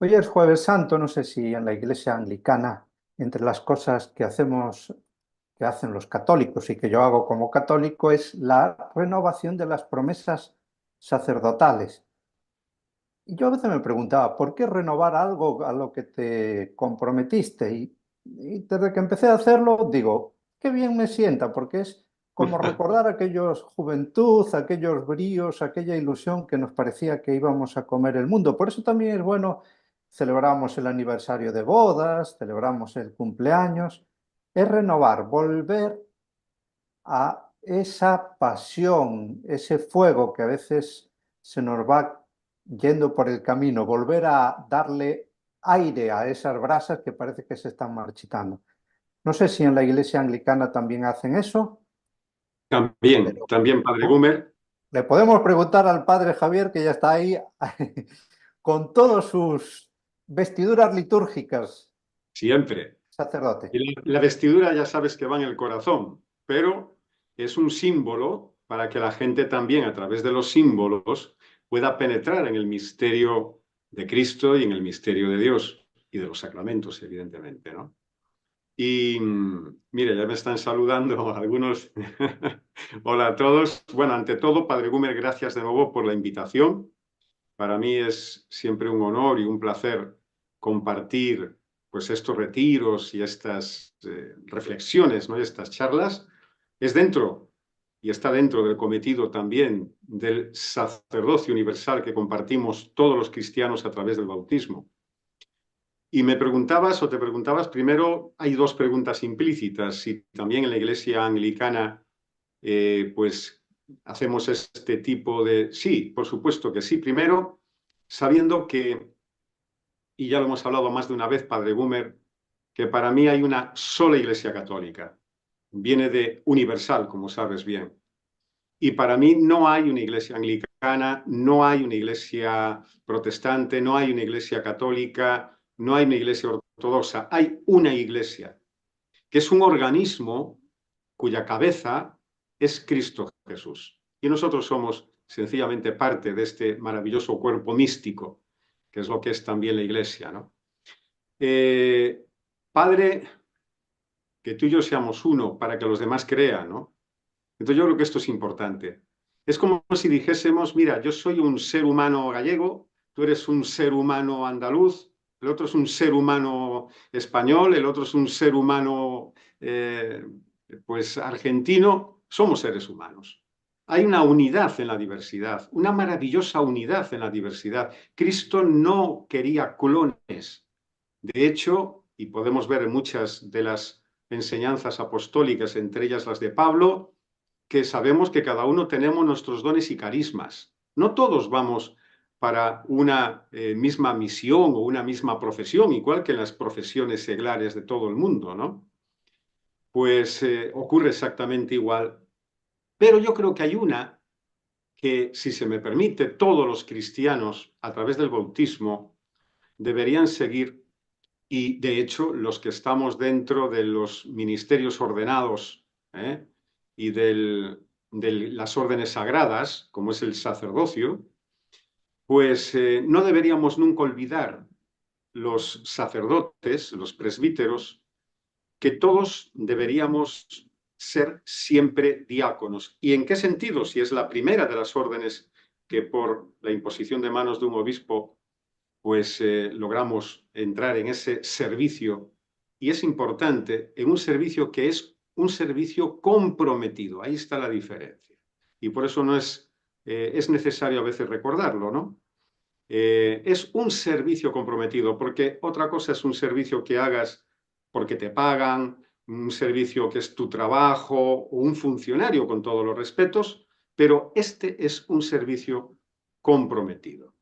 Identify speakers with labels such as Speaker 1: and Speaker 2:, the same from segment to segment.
Speaker 1: Hoy es Jueves Santo, no sé si en la Iglesia anglicana, entre las cosas que hacemos, que hacen los católicos y que yo hago como católico, es la renovación de las promesas sacerdotales. Y yo a veces me preguntaba, ¿por qué renovar algo a lo que te comprometiste? Y desde que empecé a hacerlo, digo, qué bien me sienta, porque es como recordar aquellos juventud, aquellos bríos, aquella ilusión que nos parecía que íbamos a comer el mundo. Por eso también es bueno, celebramos el aniversario de bodas, celebramos el cumpleaños, es renovar, volver a esa pasión, ese fuego que a veces se nos va yendo por el camino, volver a darle aire a esas brasas que parece que se están marchitando. No sé si en la iglesia anglicana también hacen eso,
Speaker 2: También,
Speaker 1: pero
Speaker 2: también, Padre Gumer,
Speaker 1: le podemos preguntar al padre Javier, que ya está ahí, con todas sus vestiduras litúrgicas,
Speaker 2: siempre.
Speaker 1: sacerdote.
Speaker 2: Y la vestidura ya sabes que va en el corazón, pero es un símbolo para que la gente también, a través de los símbolos, pueda penetrar en el misterio de Cristo y en el misterio de Dios y de los sacramentos, evidentemente, ¿no? Y mire, ya me están saludando algunos. Hola a todos. Bueno, ante todo, Padre Gumer, gracias de nuevo por la invitación. Para mí es siempre un honor y un placer compartir pues estos retiros y estas reflexiones, ¿no? Y estas charlas. Es dentro y está dentro del cometido también del sacerdocio universal que compartimos todos los cristianos a través del bautismo. Y me preguntabas o te preguntabas, primero hay dos preguntas implícitas, si también en la iglesia anglicana pues hacemos este tipo de... Sí, por supuesto que sí. Primero, sabiendo que, y ya lo hemos hablado más de una vez, Padre Gumer, que para mí hay una sola iglesia católica. Viene de universal, como sabes bien. Y para mí no hay una iglesia anglicana, no hay una iglesia protestante, no hay una iglesia católica, no hay una iglesia ortodoxa. Hay una iglesia, que es un organismo cuya cabeza es Cristo Jesús. Y nosotros somos sencillamente parte de este maravilloso cuerpo místico, que es lo que es también la iglesia, ¿no? Eh, Padre, que tú y yo seamos uno para que los demás crean, ¿no? Entonces yo creo que esto es importante. Es como si dijésemos, mira, yo soy un ser humano gallego, tú eres un ser humano andaluz, el otro es un ser humano español, el otro es un ser humano pues argentino, somos seres humanos. Hay una unidad en la diversidad, una maravillosa unidad en la diversidad. Cristo no quería clones. De hecho, y podemos ver en muchas de las enseñanzas apostólicas, entre ellas las de Pablo, que sabemos que cada uno tenemos nuestros dones y carismas. No todos vamos para una misma misión o una misma profesión, igual que en las profesiones seglares de todo el mundo, ¿no? Pues ocurre exactamente igual. Pero yo creo que hay una que, si se me permite, todos los cristianos, a través del bautismo, deberían seguir y, de hecho, los que estamos dentro de los ministerios ordenados y de las órdenes sagradas, como es el sacerdocio, pues no deberíamos nunca olvidar los sacerdotes, los presbíteros, que todos deberíamos ser siempre diáconos. ¿Y en qué sentido? Si es la primera de las órdenes que por la imposición de manos de un obispo pues logramos entrar en ese servicio y es importante en un servicio que es un servicio comprometido. Ahí está la diferencia. Y por eso no es, es necesario a veces recordarlo, ¿no? Es un servicio comprometido, porque otra cosa es un servicio que hagas porque te pagan, un servicio que es tu trabajo o un funcionario con todos los respetos, pero este es un servicio comprometido.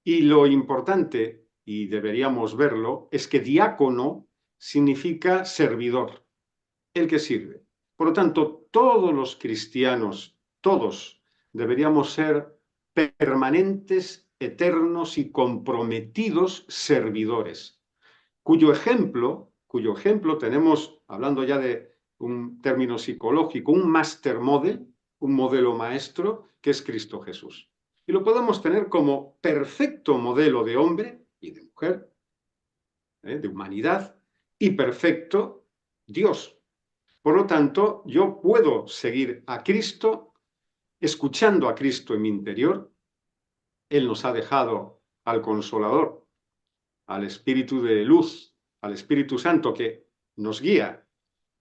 Speaker 2: Y lo importante, y deberíamos verlo, es que diácono significa servidor, el que sirve. Por lo tanto, todos los cristianos, todos, deberíamos ser permanentes, eternos y comprometidos servidores, cuyo ejemplo tenemos, hablando ya de un término psicológico, un master model, un modelo maestro, que es Cristo Jesús. Y lo podemos tener como perfecto modelo de hombre y de mujer, de humanidad, y perfecto Dios. Por lo tanto, yo puedo seguir a Cristo, escuchando a Cristo en mi interior. Él nos ha dejado al Consolador, al Espíritu de luz, al Espíritu Santo que nos guía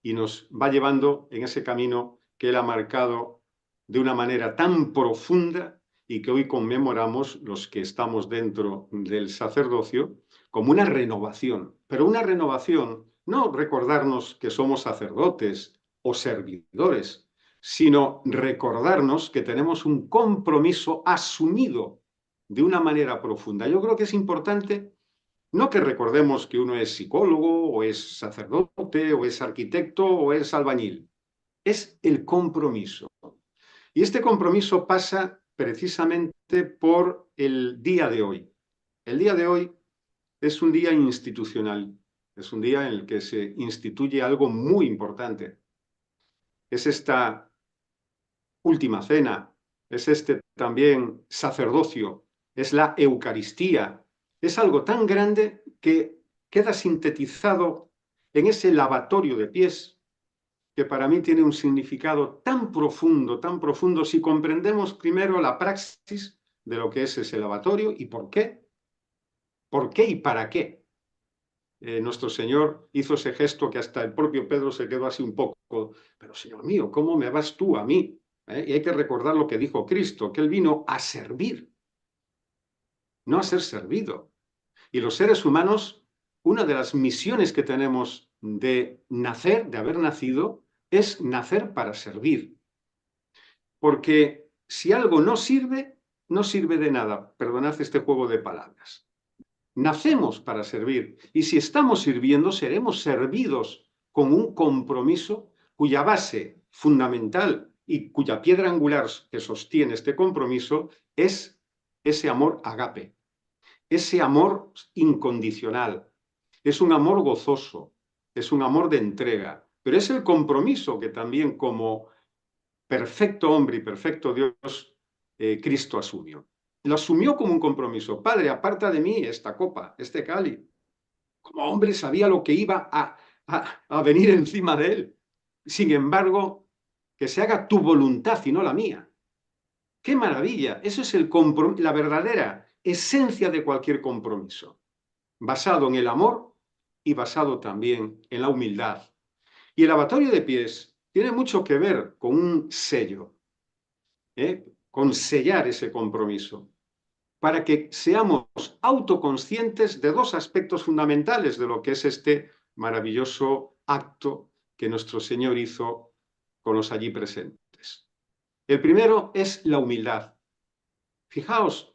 Speaker 2: y nos va llevando en ese camino que Él ha marcado de una manera tan profunda y que hoy conmemoramos los que estamos dentro del sacerdocio como una renovación. Pero una renovación, no recordarnos que somos sacerdotes o servidores, sino recordarnos que tenemos un compromiso asumido de una manera profunda. Yo creo que es importante no que recordemos que uno es psicólogo, o es sacerdote, o es arquitecto, o es albañil. Es el compromiso. Y este compromiso pasa precisamente por el día de hoy. El día de hoy es un día institucional. Es un día en el que se instituye algo muy importante. Es esta última cena, es este también sacerdocio, es la Eucaristía. Es algo tan grande que queda sintetizado en ese lavatorio de pies, que para mí tiene un significado tan profundo, si comprendemos primero la praxis de lo que es ese lavatorio y por qué y para qué. Nuestro Señor hizo ese gesto que hasta el propio Pedro se quedó así un poco, pero Señor mío, ¿cómo me vas tú a mí? Y hay que recordar lo que dijo Cristo, que Él vino a servir, no a ser servido. Y los seres humanos, una de las misiones que tenemos de nacer, de haber nacido, es nacer para servir. Porque si algo no sirve de nada. Perdonad este juego de palabras. Nacemos para servir, y si estamos sirviendo, seremos servidos con un compromiso cuya base fundamental y cuya piedra angular que sostiene este compromiso es ese amor agape, ese amor incondicional. Es un amor gozoso, es un amor de entrega, pero es el compromiso que también como perfecto hombre y perfecto Dios, Cristo asumió. Lo asumió como un compromiso. Padre, aparta de mí esta copa, este cáliz. Como hombre sabía lo que iba a venir encima de él. Sin embargo, que se haga tu voluntad y no la mía. ¡Qué maravilla! Eso es la verdadera esencia de cualquier compromiso. Basado en el amor y basado también en la humildad. Y el lavatorio de pies tiene mucho que ver con un sello, con sellar ese compromiso, para que seamos autoconscientes de dos aspectos fundamentales de lo que es este maravilloso acto que nuestro Señor hizo con los allí presentes. El primero es la humildad. Fijaos,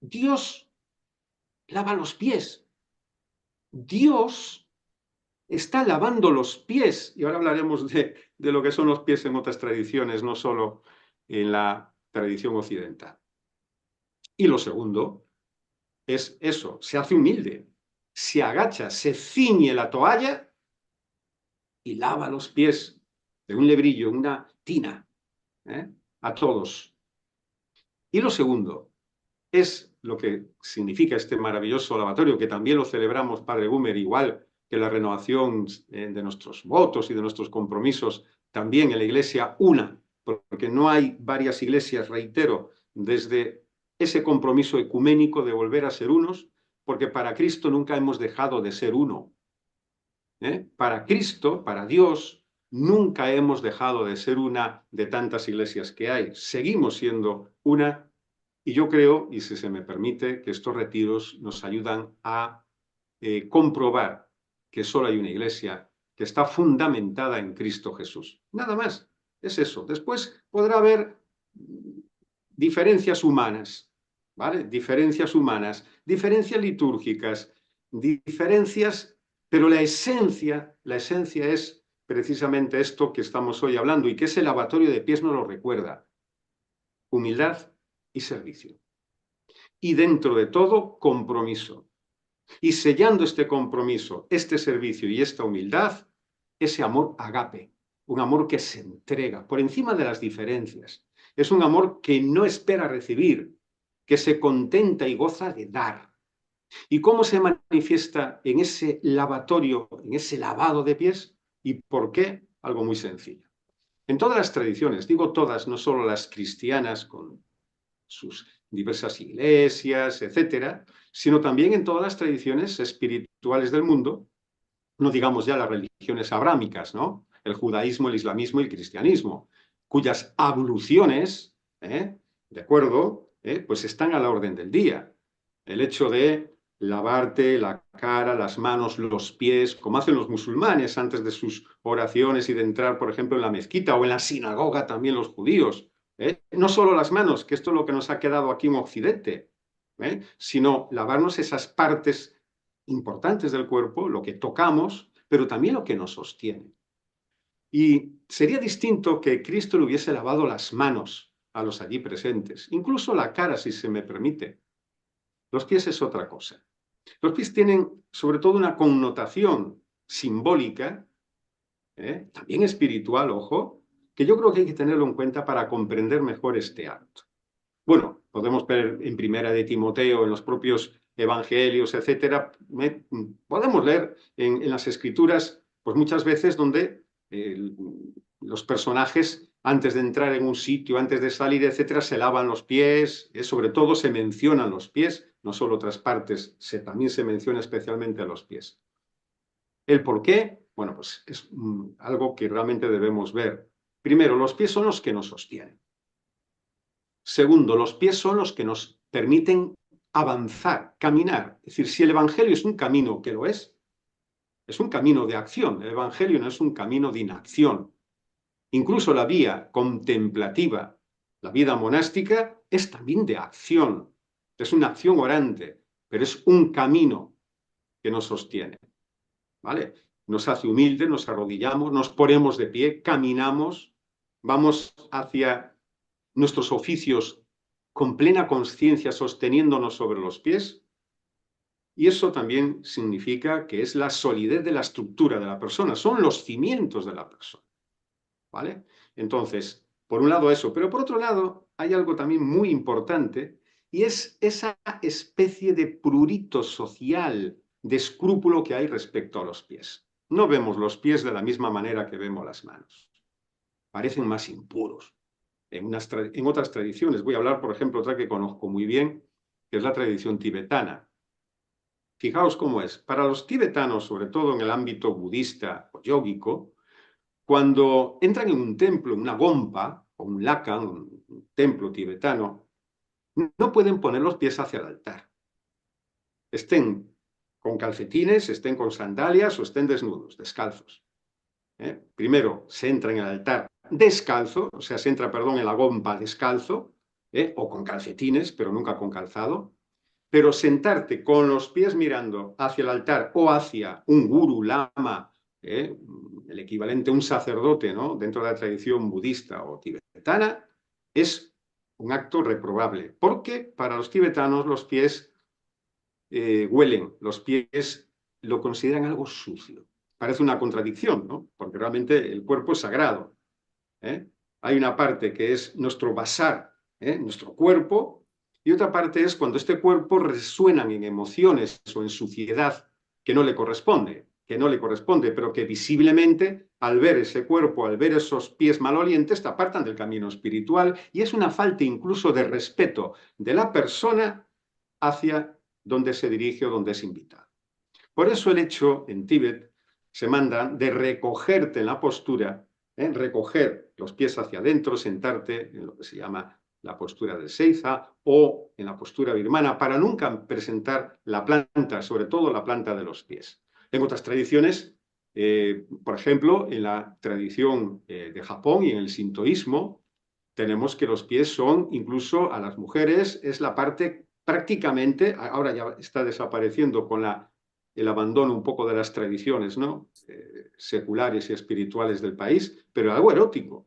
Speaker 2: Dios lava los pies. Dios está lavando los pies. Y ahora hablaremos de lo que son los pies en otras tradiciones, no solo en la tradición occidental. Y lo segundo es eso, se hace humilde, se agacha, se ciñe la toalla y lava los pies de un lebrillo, una tina, a todos. Y lo segundo es lo que significa este maravilloso lavatorio, que también lo celebramos, Padre Gumer, igual que la renovación de nuestros votos y de nuestros compromisos, también en la Iglesia una, porque no hay varias iglesias, reitero, desde ese compromiso ecuménico de volver a ser unos, porque para Cristo nunca hemos dejado de ser uno. Para Cristo, para Dios, nunca hemos dejado de ser una de tantas iglesias que hay. Seguimos siendo una. Y yo creo, y si se me permite, que estos retiros nos ayudan a comprobar que solo hay una iglesia que está fundamentada en Cristo Jesús. Nada más, es eso. Después podrá haber diferencias humanas, ¿vale? Diferencias humanas, diferencias litúrgicas, diferencias, pero la esencia es precisamente esto que estamos hoy hablando y que ese lavatorio de pies nos lo recuerda. Humildad y servicio. Y dentro de todo, compromiso. Y sellando este compromiso, este servicio y esta humildad, ese amor agape, un amor que se entrega por encima de las diferencias. Es un amor que no espera recibir, que se contenta y goza de dar. ¿Y cómo se manifiesta en ese lavatorio, en ese lavado de pies? ¿Y por qué? Algo muy sencillo. En todas las tradiciones, digo todas, no solo las cristianas con sus diversas iglesias, etcétera, sino también en todas las tradiciones espirituales del mundo, no digamos ya las religiones abrámicas, ¿no? El judaísmo, el islamismo y el cristianismo, cuyas abluciones, ¿de acuerdo? Pues están a la orden del día. El hecho de lavarte la cara, las manos, los pies, como hacen los musulmanes antes de sus oraciones y de entrar, por ejemplo, en la mezquita o en la sinagoga también los judíos. No solo las manos, que esto es lo que nos ha quedado aquí en Occidente, sino lavarnos esas partes importantes del cuerpo, lo que tocamos, pero también lo que nos sostiene. Y sería distinto que Cristo le hubiese lavado las manos a los allí presentes, incluso la cara, si se me permite. Los pies es otra cosa. Los pies tienen sobre todo una connotación simbólica, también espiritual, ojo, que yo creo que hay que tenerlo en cuenta para comprender mejor este acto. Bueno, podemos ver en Primera de Timoteo, en los propios evangelios, etcétera, podemos leer en las escrituras, pues muchas veces donde los personajes, antes de entrar en un sitio, antes de salir, etcétera, se lavan los pies, sobre todo se mencionan los pies, no solo otras partes, también se menciona especialmente a los pies. ¿El por qué? Bueno, pues es algo que realmente debemos ver. Primero, los pies son los que nos sostienen. Segundo, los pies son los que nos permiten avanzar, caminar. Es decir, si el Evangelio es un camino, que lo es un camino de acción. El Evangelio no es un camino de inacción. Incluso la vía contemplativa, la vida monástica, es también de acción. Es una acción orante, pero es un camino que nos sostiene. ¿Vale? Nos hace humildes, nos arrodillamos, nos ponemos de pie, caminamos, vamos hacia nuestros oficios con plena conciencia, sosteniéndonos sobre los pies. Y eso también significa que es la solidez de la estructura de la persona, son los cimientos de la persona. ¿Vale? Entonces, por un lado eso, pero por otro lado hay algo también muy importante y es esa especie de prurito social, de escrúpulo que hay respecto a los pies. No vemos los pies de la misma manera que vemos las manos. Parecen más impuros. En otras tradiciones, voy a hablar, por ejemplo, otra que conozco muy bien, que es la tradición tibetana. Fijaos cómo es. Para los tibetanos, sobre todo en el ámbito budista o yógico, cuando entran en un templo, en una gompa, o un lakan, un templo tibetano, no pueden poner los pies hacia el altar. Estén con calcetines, estén con sandalias o estén desnudos, descalzos. Primero se entra en el altar descalzo, o sea, se entra, perdón, en la gompa descalzo, o con calcetines, pero nunca con calzado. Pero sentarte con los pies mirando hacia el altar o hacia un guru, lama, el equivalente a un sacerdote, ¿no? Dentro de la tradición budista o tibetana, es un acto reprobable, porque para los tibetanos los pies huelen, los pies lo consideran algo sucio. Parece una contradicción, ¿no? Porque realmente el cuerpo es sagrado. Hay una parte que es nuestro basar, nuestro cuerpo, y otra parte es cuando este cuerpo resuenan en emociones o en suciedad que no le corresponde, pero que visiblemente al ver ese cuerpo, al ver esos pies malolientes, te apartan del camino espiritual y es una falta incluso de respeto de la persona hacia donde se dirige o donde es invitado. Por eso el hecho en Tíbet se manda de recogerte en la postura, recoger los pies hacia adentro, sentarte en lo que se llama la postura del Seiza o en la postura birmana para nunca presentar la planta, sobre todo la planta de los pies. En otras tradiciones, por ejemplo, en la tradición de Japón y en el sintoísmo, tenemos que los pies son, incluso a las mujeres, es la parte prácticamente, ahora ya está desapareciendo con el abandono un poco de las tradiciones, ¿no? Seculares y espirituales del país, pero algo erótico.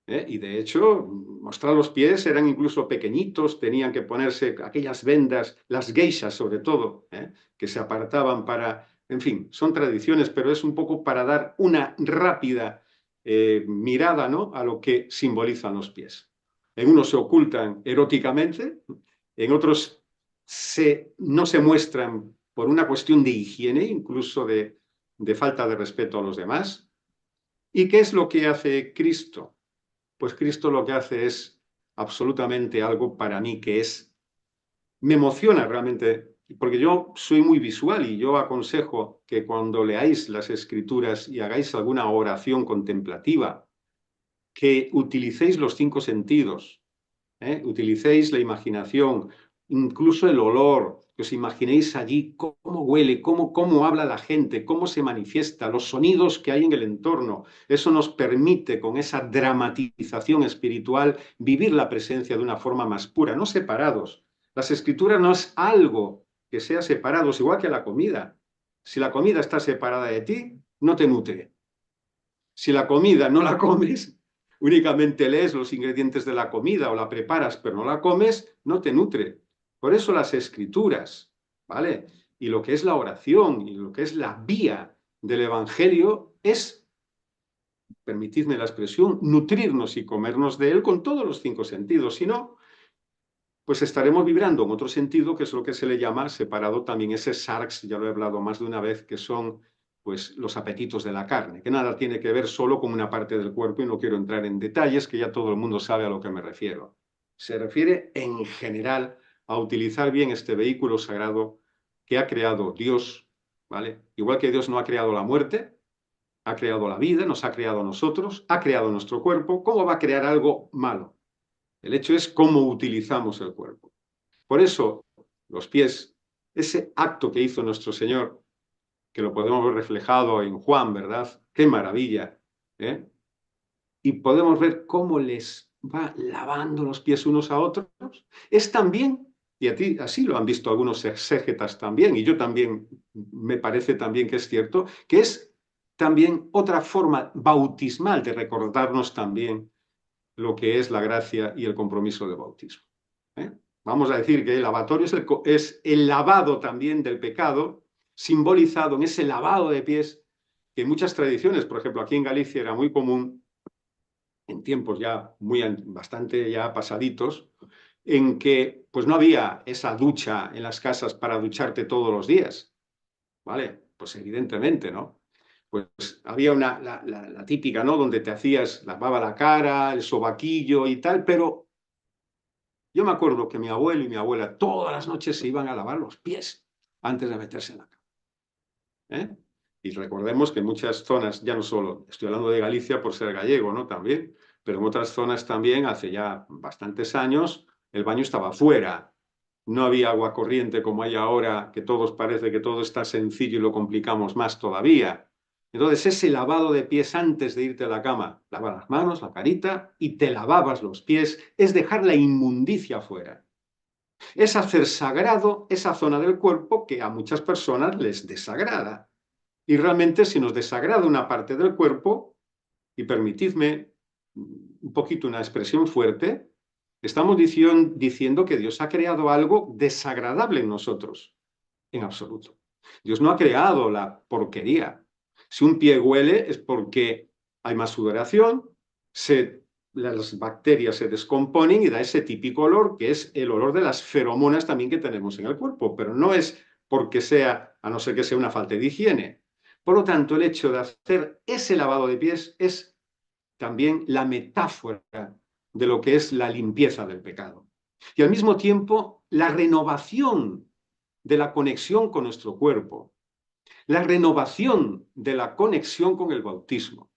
Speaker 2: Y de hecho, mostrar los pies eran incluso pequeñitos, tenían que ponerse aquellas vendas, las geishas sobre todo, que se apartaban para, en fin, son tradiciones, pero es un poco para dar una rápida mirada, ¿no?, a lo que simbolizan los pies. En unos se ocultan eróticamente, en otros no se muestran por una cuestión de higiene, incluso de falta de respeto a los demás. ¿Y qué es lo que hace Cristo? Pues Cristo lo que hace es absolutamente algo para mí que me emociona realmente, porque yo soy muy visual y yo aconsejo que cuando leáis las Escrituras y hagáis alguna oración contemplativa, que utilicéis los 5 sentidos, utilicéis la imaginación, incluso el olor, que os imaginéis allí cómo huele, cómo habla la gente, cómo se manifiesta, los sonidos que hay en el entorno. Eso nos permite, con esa dramatización espiritual, vivir la presencia de una forma más pura, no separados. Las Escrituras no es algo que sea separados, igual que la comida. Si la comida está separada de ti, no te nutre. Si la comida no la comes, únicamente lees los ingredientes de la comida o la preparas, pero no la comes, no te nutre. Por eso las Escrituras, ¿vale? Y lo que es la oración y lo que es la vía del Evangelio es, permitidme la expresión, nutrirnos y comernos de él con todos los 5 sentidos. Si no, pues estaremos vibrando en otro sentido, que es lo que se le llama separado también ese sarx, ya lo he hablado más de una vez, que son pues los apetitos de la carne, que nada tiene que ver solo con una parte del cuerpo, y no quiero entrar en detalles, que ya todo el mundo sabe a lo que me refiero. Se refiere en general a utilizar bien este vehículo sagrado que ha creado Dios, ¿vale? Igual que Dios no ha creado la muerte, ha creado la vida, nos ha creado a nosotros, ha creado nuestro cuerpo. ¿Cómo va a crear algo malo? El hecho es cómo utilizamos el cuerpo. Por eso, los pies, ese acto que hizo nuestro Señor, que lo podemos ver reflejado en Juan, ¿verdad? ¡Qué maravilla! ¿Eh? Y podemos ver cómo les va lavando los pies unos a otros. Es también, y así lo han visto algunos exégetas también, y yo también, me parece también que es cierto, que es también otra forma bautismal de recordarnos también lo que es la gracia y el compromiso del bautismo. ¿Eh? Vamos a decir que el lavatorio es el lavado también del pecado, simbolizado en ese lavado de pies, que en muchas tradiciones, por ejemplo, aquí en Galicia era muy común, en tiempos ya bastante ya pasaditos, en que pues no había esa ducha en las casas para ducharte todos los días, ¿vale? Pues evidentemente, ¿no? Pues había la típica, ¿no? Donde te hacías, lavaba la cara, el sobaquillo y tal, pero yo me acuerdo que mi abuelo y mi abuela todas las noches se iban a lavar los pies antes de meterse en la cama. ¿Eh? Y recordemos que en muchas zonas, ya no solo, estoy hablando de Galicia por ser gallego, ¿no? También, pero en otras zonas también, hace ya bastantes años, el baño estaba fuera. No había agua corriente como hay ahora, que todos parece que todo está sencillo y lo complicamos más todavía. Entonces, ese lavado de pies antes de irte a la cama, lavas las manos, la carita y te lavabas los pies, es dejar la inmundicia fuera. Es hacer sagrado esa zona del cuerpo que a muchas personas les desagrada. Y realmente, si nos desagrada una parte del cuerpo, y permitidme un poquito una expresión fuerte, estamos diciendo que Dios ha creado algo desagradable en nosotros, en absoluto. Dios no ha creado la porquería. Si un pie huele es porque hay más sudoración, las bacterias se descomponen y da ese típico olor, que es el olor de las feromonas también que tenemos en el cuerpo, pero no es porque sea, a no ser que sea una falta de higiene. Por lo tanto, el hecho de hacer ese lavado de pies es también la metáfora de lo que es la limpieza del pecado. Y al mismo tiempo, la renovación de la conexión con nuestro cuerpo, la renovación de la conexión con el bautismo.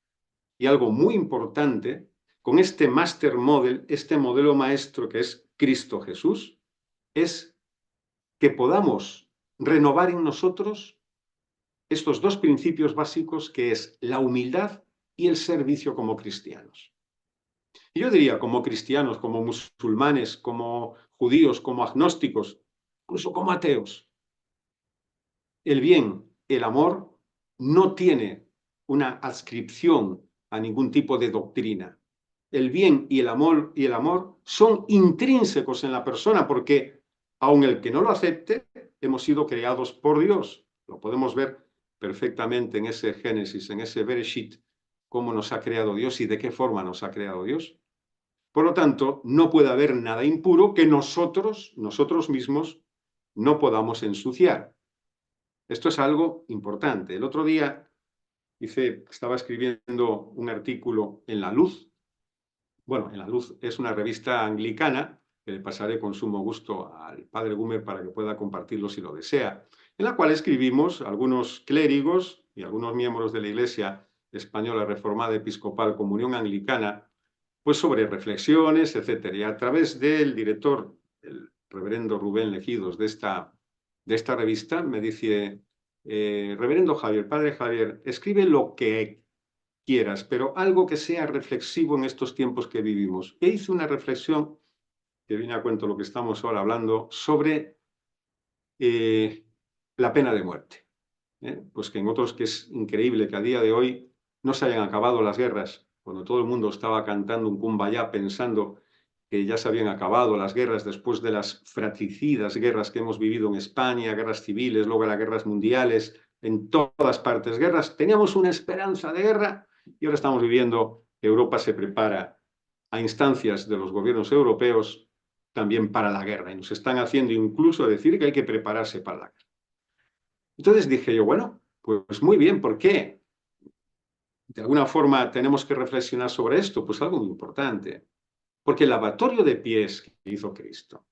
Speaker 2: Y algo muy importante, con este master model, este modelo maestro que es Cristo Jesús, es que podamos renovar en nosotros estos 2 principios básicos, que es la humildad y el servicio como cristianos. Y yo diría, como cristianos, como musulmanes, como judíos, como agnósticos, incluso como ateos, el bien, el amor, no tiene una adscripción a ningún tipo de doctrina. El bien y el amor son intrínsecos en la persona, porque aun el que no lo acepte, hemos sido creados por Dios. Lo podemos ver perfectamente en ese Génesis, en ese Bereshit, cómo nos ha creado Dios y de qué forma nos ha creado Dios. Por lo tanto, no puede haber nada impuro que nosotros mismos no podamos ensuciar. Esto es algo importante. El otro día estaba escribiendo un artículo en La Luz. Bueno, en La Luz es una revista anglicana, que le pasaré con sumo gusto al padre Gumer para que pueda compartirlo si lo desea, en la cual escribimos algunos clérigos y algunos miembros de la Iglesia Española Reformada Episcopal Comunión Anglicana, pues sobre reflexiones, etcétera. Y a través del director, el reverendo Rubén Legidos, de esta revista, me dice, reverendo Javier, padre Javier, escribe lo que quieras, pero algo que sea reflexivo en estos tiempos que vivimos. E hice una reflexión, que viene a cuento lo que estamos ahora hablando, sobre la pena de muerte. Pues que en otros, que es increíble que a día de hoy no se hayan acabado las guerras, cuando todo el mundo estaba cantando un Kumbaya pensando que ya se habían acabado las guerras después de las fratricidas guerras que hemos vivido en España, guerras civiles, luego las guerras mundiales, en todas partes guerras. Teníamos una esperanza de guerra y ahora estamos viviendo que Europa se prepara a instancias de los gobiernos europeos también para la guerra y nos están haciendo incluso decir que hay que prepararse para la guerra. Entonces dije yo, bueno, pues muy bien, ¿por qué? De alguna forma tenemos que reflexionar sobre esto, pues algo muy importante. Porque el lavatorio de pies que hizo Cristo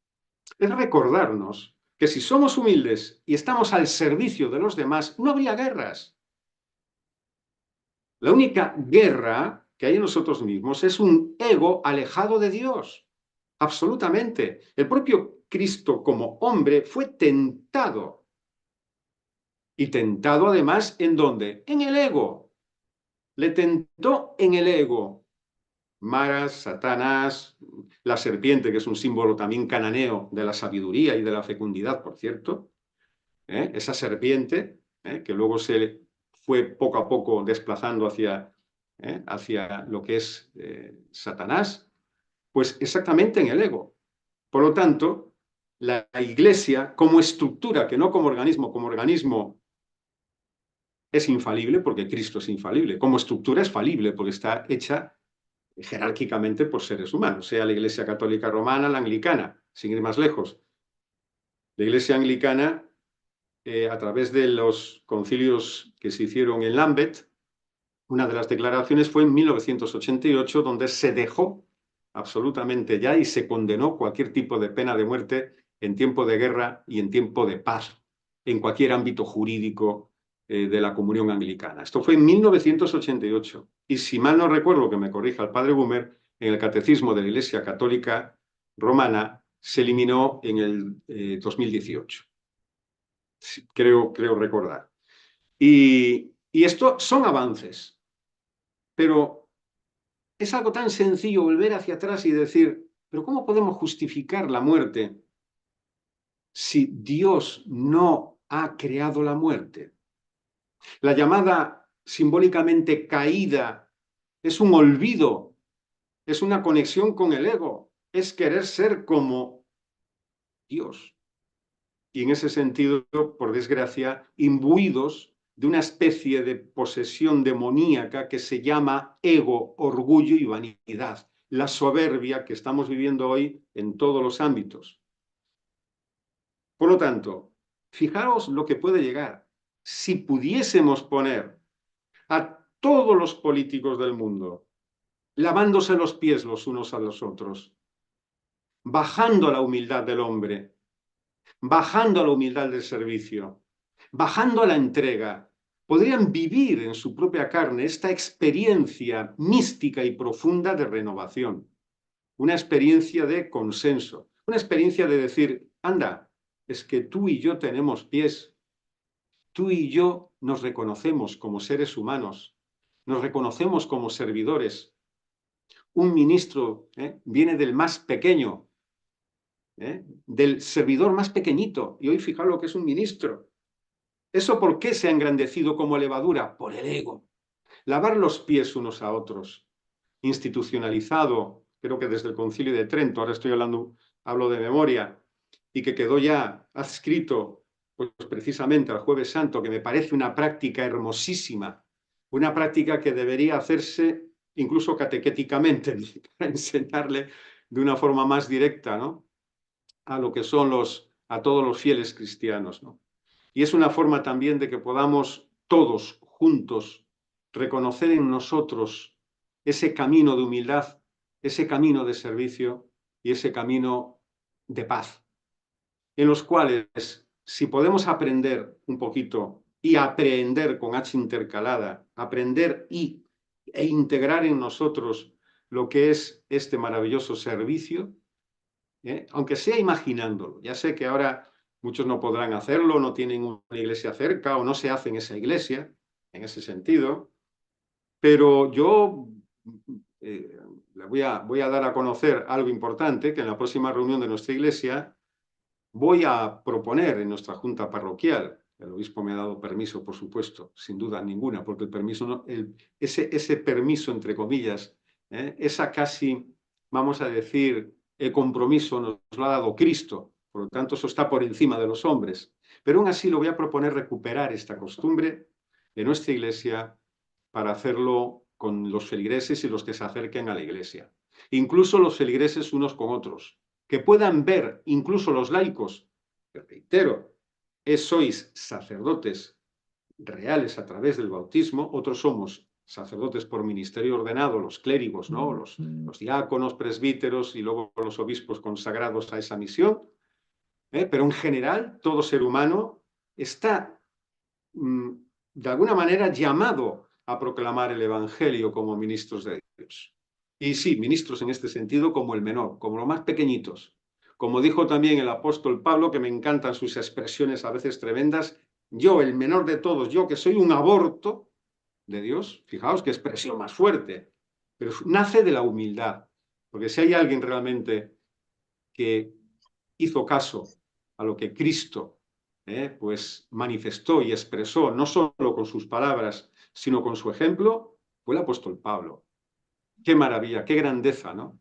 Speaker 2: es recordarnos que si somos humildes y estamos al servicio de los demás, no habría guerras. La única guerra que hay en nosotros mismos es un ego alejado de Dios. Absolutamente. El propio Cristo como hombre fue tentado. Y tentado además, ¿en dónde? En el ego. Le tentó en el ego. Maras, Satanás, la serpiente, que es un símbolo también cananeo de la sabiduría y de la fecundidad, por cierto. Esa serpiente, que luego se fue poco a poco desplazando hacia lo que es Satanás, pues exactamente en el ego. Por lo tanto, la Iglesia como estructura, que no como organismo es infalible porque Cristo es infalible. Como estructura es falible porque está hecha jerárquicamente por seres humanos, sea la Iglesia Católica Romana, la Anglicana, sin ir más lejos. La Iglesia Anglicana, a través de los concilios que se hicieron en Lambeth, una de las declaraciones fue en 1988, donde se dejó absolutamente ya y se condenó cualquier tipo de pena de muerte en tiempo de guerra y en tiempo de paz, en cualquier ámbito jurídico de la comunión anglicana. Esto fue en 1988. Y si mal no recuerdo, que me corrija el padre Bumer, en el Catecismo de la Iglesia Católica Romana se eliminó en el 2018. Creo recordar. Y esto son avances, pero es algo tan sencillo volver hacia atrás y decir, pero ¿cómo podemos justificar la muerte si Dios no ha creado la muerte? La llamada simbólicamente caída es un olvido, es una conexión con el ego, es querer ser como Dios. Y en ese sentido, por desgracia, imbuidos de una especie de posesión demoníaca que se llama ego, orgullo y vanidad, la soberbia que estamos viviendo hoy en todos los ámbitos. Por lo tanto, fijaros lo que puede llegar. Si pudiésemos poner a todos los políticos del mundo lavándose los pies los unos a los otros, bajando a la humildad del hombre, bajando a la humildad del servicio, bajando a la entrega, podrían vivir en su propia carne esta experiencia mística y profunda de renovación, una experiencia de consenso, una experiencia de decir, anda, es que tú y yo tenemos pies, tú y yo nos reconocemos como seres humanos, nos reconocemos como servidores. Un ministro viene del más pequeño, del servidor más pequeñito, y hoy fijaos lo que es un ministro. ¿Eso por qué se ha engrandecido como levadura? Por el ego. Lavar los pies unos a otros, institucionalizado, creo que desde el Concilio de Trento, ahora hablo de memoria, y que quedó ya adscrito pues, precisamente al Jueves Santo, que me parece una práctica hermosísima, una práctica que debería hacerse incluso catequéticamente, para enseñarle de una forma más directa, ¿no?, a lo que son los a todos los fieles cristianos, ¿no? Y es una forma también de que podamos todos juntos reconocer en nosotros ese camino de humildad, ese camino de servicio y ese camino de paz, en los cuales, si podemos aprender un poquito y aprender con H intercalada, aprender e integrar en nosotros lo que es este maravilloso servicio, aunque sea imaginándolo. Ya sé que ahora muchos no podrán hacerlo, no tienen una iglesia cerca o no se hace en esa iglesia, en ese sentido, pero yo le voy a dar a conocer algo importante, que en la próxima reunión de nuestra iglesia voy a proponer en nuestra junta parroquial. El obispo me ha dado permiso, por supuesto, sin duda ninguna, porque el permiso, no, ese permiso, entre comillas, esa casi, vamos a decir, el compromiso nos lo ha dado Cristo, por lo tanto eso está por encima de los hombres. Pero aún así lo voy a proponer recuperar esta costumbre de nuestra iglesia para hacerlo con los feligreses y los que se acerquen a la iglesia. Incluso los feligreses unos con otros, que puedan ver, incluso los laicos, que reitero, sois sacerdotes reales a través del bautismo, otros somos sacerdotes por ministerio ordenado, los clérigos, ¿no? Los diáconos, presbíteros y luego los obispos consagrados a esa misión, pero en general todo ser humano está de alguna manera llamado a proclamar el Evangelio como ministros de Dios. Y sí, ministros en este sentido como el menor, como los más pequeñitos. Como dijo también el apóstol Pablo, que me encantan sus expresiones a veces tremendas, yo, el menor de todos, yo que soy un aborto de Dios, fijaos qué expresión más fuerte, pero nace de la humildad, porque si hay alguien realmente que hizo caso a lo que Cristo pues manifestó y expresó, no solo con sus palabras, sino con su ejemplo, fue el apóstol Pablo. Qué maravilla, qué grandeza, ¿no?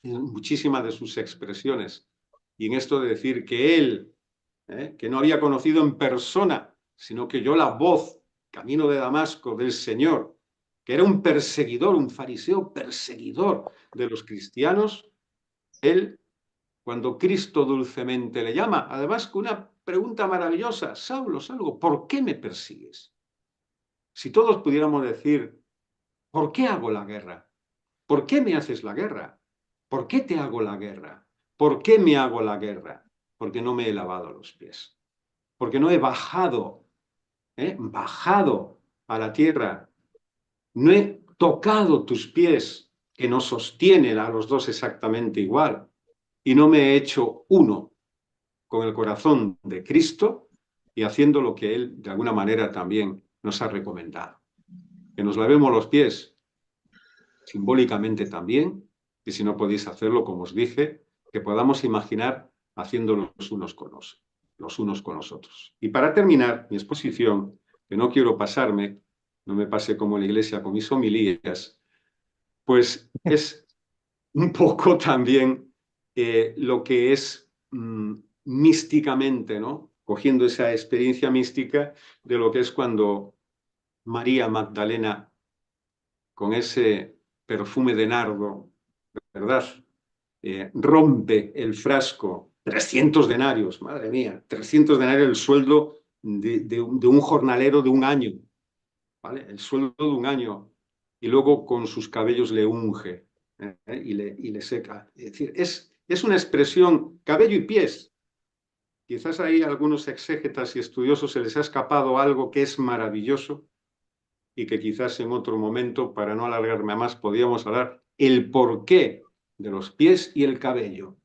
Speaker 2: En muchísimas de sus expresiones. Y en esto de decir que él, que no había conocido en persona, sino que oyó la voz, camino de Damasco, del Señor, que era un perseguidor, un fariseo perseguidor de los cristianos, él, cuando Cristo dulcemente le llama, además con una pregunta maravillosa, Saulo, Saulo, ¿por qué me persigues? Si todos pudiéramos decir, ¿por qué hago la guerra? ¿Por qué me haces la guerra? ¿Por qué te hago la guerra? ¿Por qué me hago la guerra? Porque no me he lavado los pies. Porque no he bajado a la tierra. No he tocado tus pies, que nos sostienen a los dos exactamente igual. Y no me he hecho uno con el corazón de Cristo y haciendo lo que Él de alguna manera también nos ha recomendado. Que nos lavemos los pies simbólicamente también, y si no podéis hacerlo, como os dije, que podamos imaginar haciéndolo los unos con los otros. Y para terminar mi exposición, que no quiero pasarme, no me pase como en la iglesia con mis homilías, pues es un poco también lo que es místicamente, ¿no? Cogiendo esa experiencia mística de lo que es cuando María Magdalena, con ese perfume de nardo, ¿verdad? Rompe el frasco, 300 denarios, madre mía, 300 denarios el sueldo de un jornalero de un año, ¿vale? El sueldo de un año, y luego con sus cabellos le unge y le seca. Es decir, es una expresión, cabello y pies. Quizás ahí a algunos exégetas y estudiosos se les ha escapado algo que es maravilloso y que quizás en otro momento, para no alargarme a más, podíamos hablar el porqué de los pies y el cabello.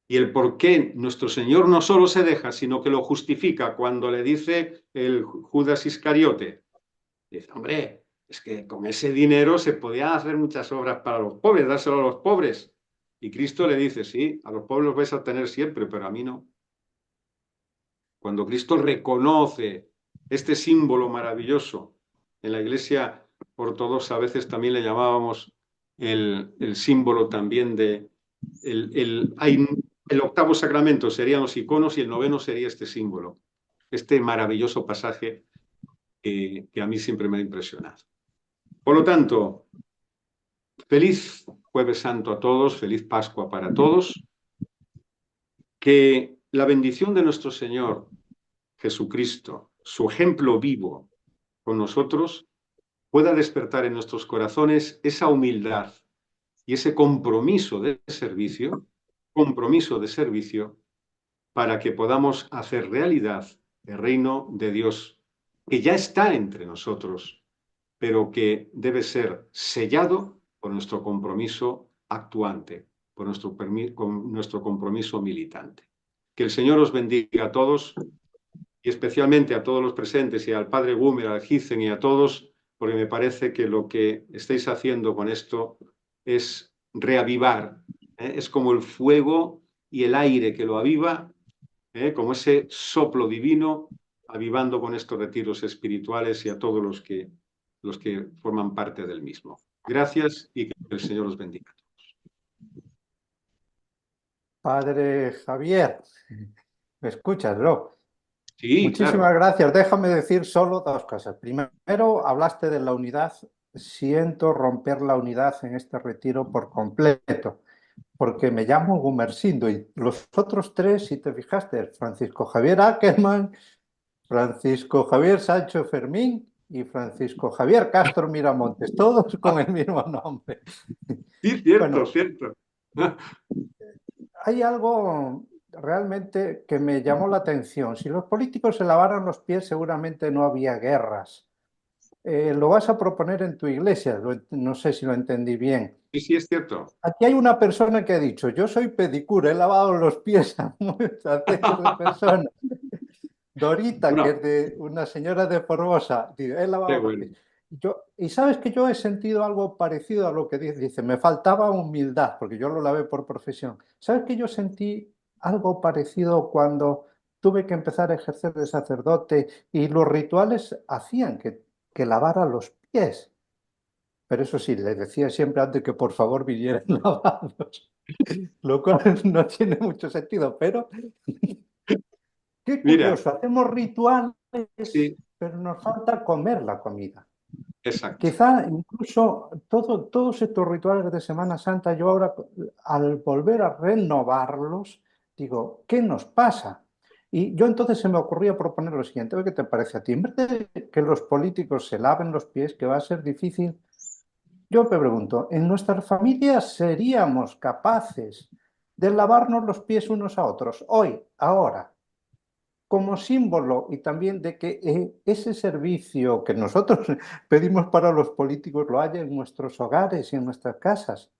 Speaker 2: Y el por qué nuestro Señor no solo se deja, sino que lo justifica cuando le dice el Judas Iscariote. Dice, hombre, es que con ese dinero se podían hacer muchas obras para los pobres, dárselo a los pobres. Y Cristo le dice, sí, a los pobres los vais a tener siempre, pero a mí no. Cuando Cristo reconoce este símbolo maravilloso, en la Iglesia ortodoxa a veces también le llamábamos el símbolo también de... El octavo sacramento serían los iconos y el noveno sería este símbolo, este maravilloso pasaje que a mí siempre me ha impresionado. Por lo tanto, feliz Jueves Santo a todos, feliz Pascua para todos, que la bendición de nuestro Señor Jesucristo, su ejemplo vivo con nosotros, pueda despertar en nuestros corazones esa humildad y ese compromiso de servicio para que podamos hacer realidad el reino de Dios, que ya está entre nosotros, pero que debe ser sellado por nuestro compromiso actuante, por nuestro compromiso militante. Que el Señor os bendiga a todos y especialmente a todos los presentes y al Padre Gumer, al Gizen y a todos, porque me parece que lo que estáis haciendo con esto es reavivar, es como el fuego y el aire que lo aviva, como ese soplo divino, avivando con estos retiros espirituales y a todos los que forman parte del mismo. Gracias y que el Señor os bendiga.
Speaker 1: Padre Javier, ¿me escuchas, bro?
Speaker 2: Sí,
Speaker 1: Muchísimas
Speaker 2: claro.
Speaker 1: gracias. Déjame decir solo dos cosas. Primero, hablaste de la unidad. Siento romper la unidad en este retiro por completo, porque me llamo Gumersindo y los otros tres, si te fijaste, Francisco Javier Ackerman, Francisco Javier Sancho Fermín y Francisco Javier Castro Miramontes, todos con el mismo nombre.
Speaker 2: Sí, cierto,
Speaker 1: Bueno,
Speaker 2: cierto.
Speaker 1: hay algo realmente que me llamó la atención. Si los políticos se lavaran los pies, seguramente no había guerras. Lo vas a proponer en tu iglesia, no sé si lo entendí bien.
Speaker 2: Sí, sí, es cierto.
Speaker 1: Aquí hay una persona que ha dicho, yo soy pedicura, he lavado los pies a cientos de personas. Dorita, que
Speaker 2: Bueno,
Speaker 1: es de una señora de Formosa, dice, he
Speaker 2: qué
Speaker 1: lavado los pies.
Speaker 2: bueno.
Speaker 1: Y sabes que yo he sentido algo parecido a lo que dice, me faltaba humildad, porque yo lo lavé por profesión. ¿Sabes que yo sentí algo parecido cuando tuve que empezar a ejercer de sacerdote y los rituales hacían que lavara los pies? Pero eso sí, le decía siempre antes que por favor vinieran lavados, lo cual no tiene mucho sentido, pero qué
Speaker 2: Mira,
Speaker 1: curioso, hacemos rituales,
Speaker 2: sí,
Speaker 1: pero nos falta comer la comida.
Speaker 2: exacto.
Speaker 1: Quizá incluso todos estos rituales de Semana Santa, yo ahora al volver a renovarlos, digo, ¿qué nos pasa? Y yo entonces se me ocurría proponer lo siguiente, ¿qué te parece a ti? En vez de que los políticos se laven los pies, que va a ser difícil, yo me pregunto, ¿en nuestras familias seríamos capaces de lavarnos los pies unos a otros hoy, ahora? Como símbolo y también de que ese servicio que nosotros pedimos para los políticos lo haya en nuestros hogares y en nuestras casas.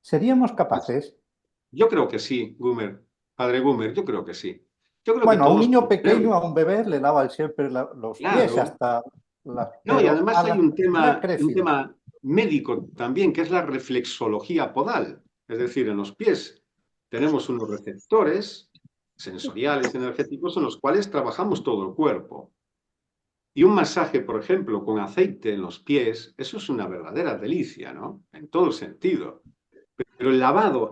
Speaker 1: ¿Seríamos capaces?
Speaker 2: Yo creo que sí, Gumer. Padre Gumer, yo creo que sí. Yo creo que
Speaker 1: Bueno, a un
Speaker 2: todos
Speaker 1: niño
Speaker 2: podemos
Speaker 1: pequeño,
Speaker 2: hacerlo.
Speaker 1: a un bebé, le lavan siempre los pies
Speaker 2: Claro.
Speaker 1: hasta
Speaker 2: No, y
Speaker 1: pero
Speaker 2: además
Speaker 1: a
Speaker 2: hay
Speaker 1: la que ha
Speaker 2: un
Speaker 1: crecido.
Speaker 2: tema médico también, que es la reflexología podal. Es decir, en los pies tenemos unos receptores sensoriales energéticos en los cuales trabajamos todo el cuerpo. Y un masaje, por ejemplo, con aceite en los pies, eso es una verdadera delicia, ¿no? En todo sentido. Pero el lavado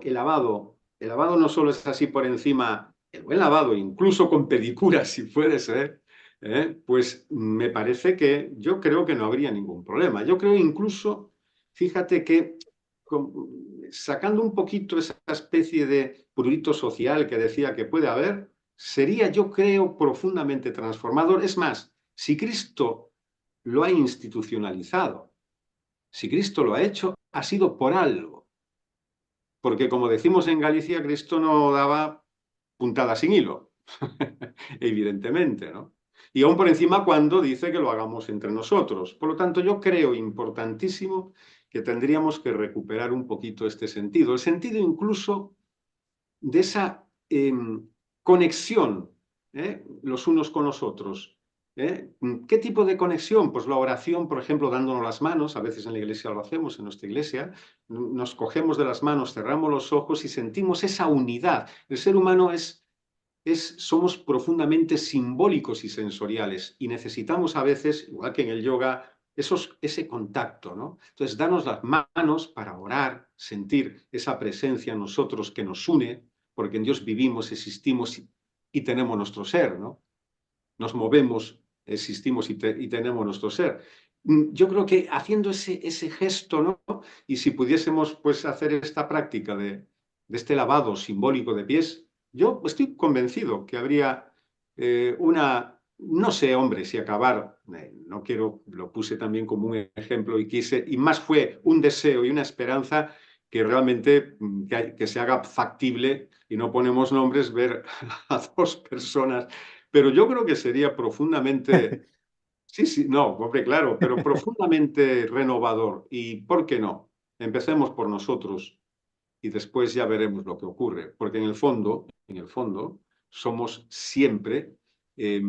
Speaker 2: no solo es así por encima, el buen lavado, incluso con pedicura, si puede ser, pues me parece que yo creo que no habría ningún problema. Yo creo incluso, fíjate que sacando un poquito esa especie de prurito social que decía que puede haber, sería, yo creo, profundamente transformador. Es más, si Cristo lo ha institucionalizado, si Cristo lo ha hecho, ha sido por algo. Porque como decimos en Galicia, Cristo no daba puntada sin hilo, evidentemente, ¿no? Y aún por encima cuando dice que lo hagamos entre nosotros. Por lo tanto, yo creo importantísimo que tendríamos que recuperar un poquito este sentido, el sentido incluso de esa conexión los unos con los otros. ¿Qué tipo de conexión? Pues la oración, por ejemplo, dándonos las manos, a veces en la iglesia lo hacemos, en nuestra iglesia, nos cogemos de las manos, cerramos los ojos y sentimos esa unidad. El ser humano somos profundamente simbólicos y sensoriales y necesitamos a veces, igual que en el yoga, ese contacto, ¿no? Entonces, darnos las manos para orar, sentir esa presencia en nosotros que nos une, porque en Dios vivimos, existimos y tenemos nuestro ser, ¿no? Nos movemos, existimos y tenemos nuestro ser. Yo creo que haciendo ese gesto, ¿no? Y si pudiésemos pues hacer esta práctica de este lavado simbólico de pies, yo estoy convencido que habría no sé, hombre, si acabar, no quiero, lo puse también como un ejemplo y quise, y más fue un deseo y una esperanza que realmente que se haga factible y no ponemos nombres, ver a dos personas, pero yo creo que sería profundamente, sí, sí, no, hombre, claro, pero profundamente renovador. ¿Y por qué no? Empecemos por nosotros y después ya veremos lo que ocurre, porque en el fondo, somos siempre, eh,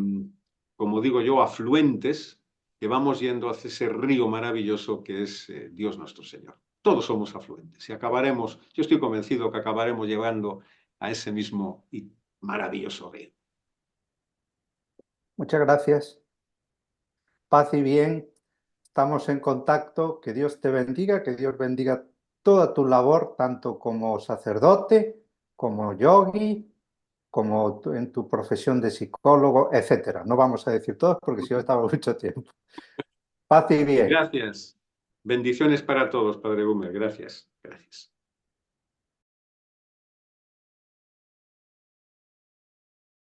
Speaker 2: como digo yo, afluentes que vamos yendo hacia ese río maravilloso que es Dios nuestro Señor. Todos somos afluentes y acabaremos, yo estoy convencido que acabaremos llegando a ese mismo y maravilloso río.
Speaker 1: Muchas gracias. Paz y bien. Estamos en contacto. Que Dios te bendiga, que Dios bendiga toda tu labor, tanto como sacerdote, como yogi, como en tu profesión de psicólogo, etcétera. No vamos a decir todos porque si no estamos mucho tiempo. Paz y bien.
Speaker 2: Gracias. Bendiciones para todos, Padre Gumer. Gracias. Gracias.